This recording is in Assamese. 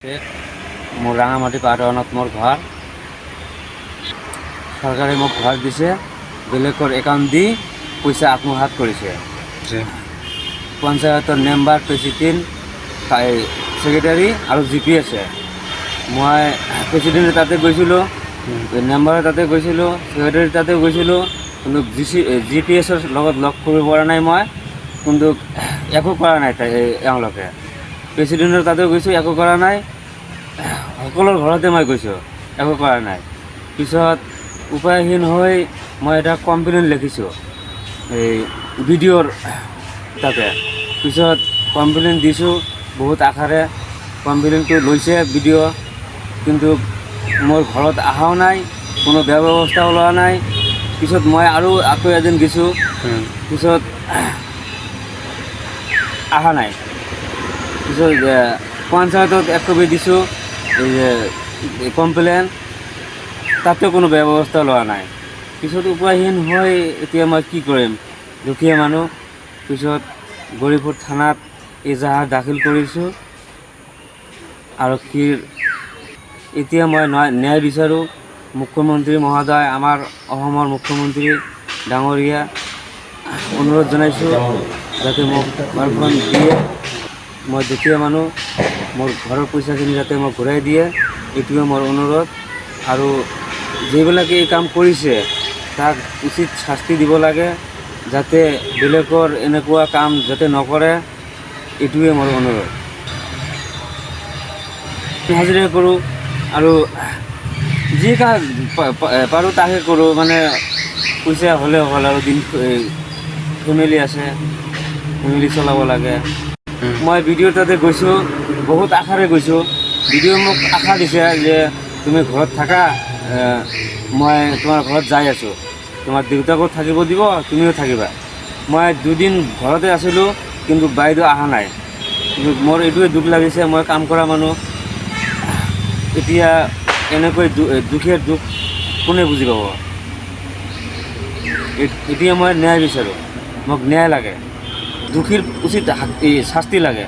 মোৰ ৰাঙামাটি পাহাৰত মোৰ ঘৰ চৰকাৰে মোক ঘৰ দিছে বেলেগৰ একাউণ্ট দি পইচা আত্মসাৎ কৰিছে পঞ্চায়তৰ মেম্বাৰ প্ৰেচিডেণ্ট ছেক্ৰেটাৰী আৰু জিপি আছে মই প্ৰেচিডেণ্টৰ তাতে গৈছিলোঁ মেম্বাৰৰ তাতে গৈছিলোঁ ছেক্ৰেটাৰীৰ তাতে গৈছিলোঁ কিন্তু জিপিএছৰ লগত লগ কৰিব পৰা নাই মই কিন্তু একো কৰা নাই এওঁলোকে প্ৰেচিডেণ্টৰ তাতে গৈছোঁ একো কৰা নাই সকলোৰ ঘৰতে মই গৈছোঁ একো কৰা নাই পিছত উপায়হীন হৈ মই এটা কমপ্লেইন লিখিছোঁ এই ভিডিঅ'ৰ তাতে পিছত কমপ্লেইন দিছোঁ বহুত আশাৰে কমপ্লেইনটো লৈছে ভিডিঅ' কিন্তু মোৰ ঘৰত অহাও নাই কোনো ব্যৱস্থাও লোৱা নাই পিছত মই আৰু আকৌ এদিন গৈছোঁ পিছত অহা নাই পিছত পঞ্চায়তত এক কপি দিছোঁ এই যে কমপ্লেইন তাতে কোনো ব্যৱস্থা লোৱা নাই পিছত উপায়হীন হৈ এতিয়া মই কি কৰিম দুখীয়া মানুহ পিছত গৌৰীপুৰ থানাত এজাহাৰ দাখিল কৰিছোঁ আৰক্ষীৰ এতিয়া মই ন্যায় বিচাৰোঁ মুখ্যমন্ত্ৰী মহোদয় আমাৰ অসমৰ মুখ্যমন্ত্ৰী ডাঙৰীয়া অনুৰোধ জনাইছোঁ যাতে মোক ঘৰখন দিয়ে মই দুখীয়া মানুহ মোৰ ঘৰৰ পইচাখিনি যাতে মোক ঘূৰাই দিয়ে এইটোৱে মোৰ অনুৰোধ আৰু যিবিলাকে এই কাম কৰিছে তাক উচিত শাস্তি দিব লাগে যাতে বেলেগৰ এনেকুৱা কাম যাতে নকৰে এইটোৱে মোৰ অনুৰোধ হাজিৰা কৰোঁ আৰু যি কাম পাৰোঁ তাকে কৰোঁ মানে পইচা হ'লে হ'ল আৰু দিন ফেমিলি আছে ফেমিলি চলাব লাগে মই ভিডিঅ' তাতে গৈছোঁ বহুত আশাৰে গৈছোঁ ভিডিঅ' মোক আশা দিছে যে তুমি ঘৰত থাকা মই তোমাৰ ঘৰত যাই আছোঁ তোমাৰ দেউতাকো থাকিব দিব তুমিও থাকিবা মই দুদিন ঘৰতে আছিলোঁ কিন্তু বাইদেউ অহা নাই কিন্তু মোৰ এইটোৱে দুখ লাগিছে মই কাম কৰা মানুহ এতিয়া এনেকৈ দুখীয়া দুখ কোনে বুজি পাব এতিয়া মই ন্যায় বিচাৰোঁ মোক ন্যায় লাগে দুখীৰ উচিত শাস্তি লাগে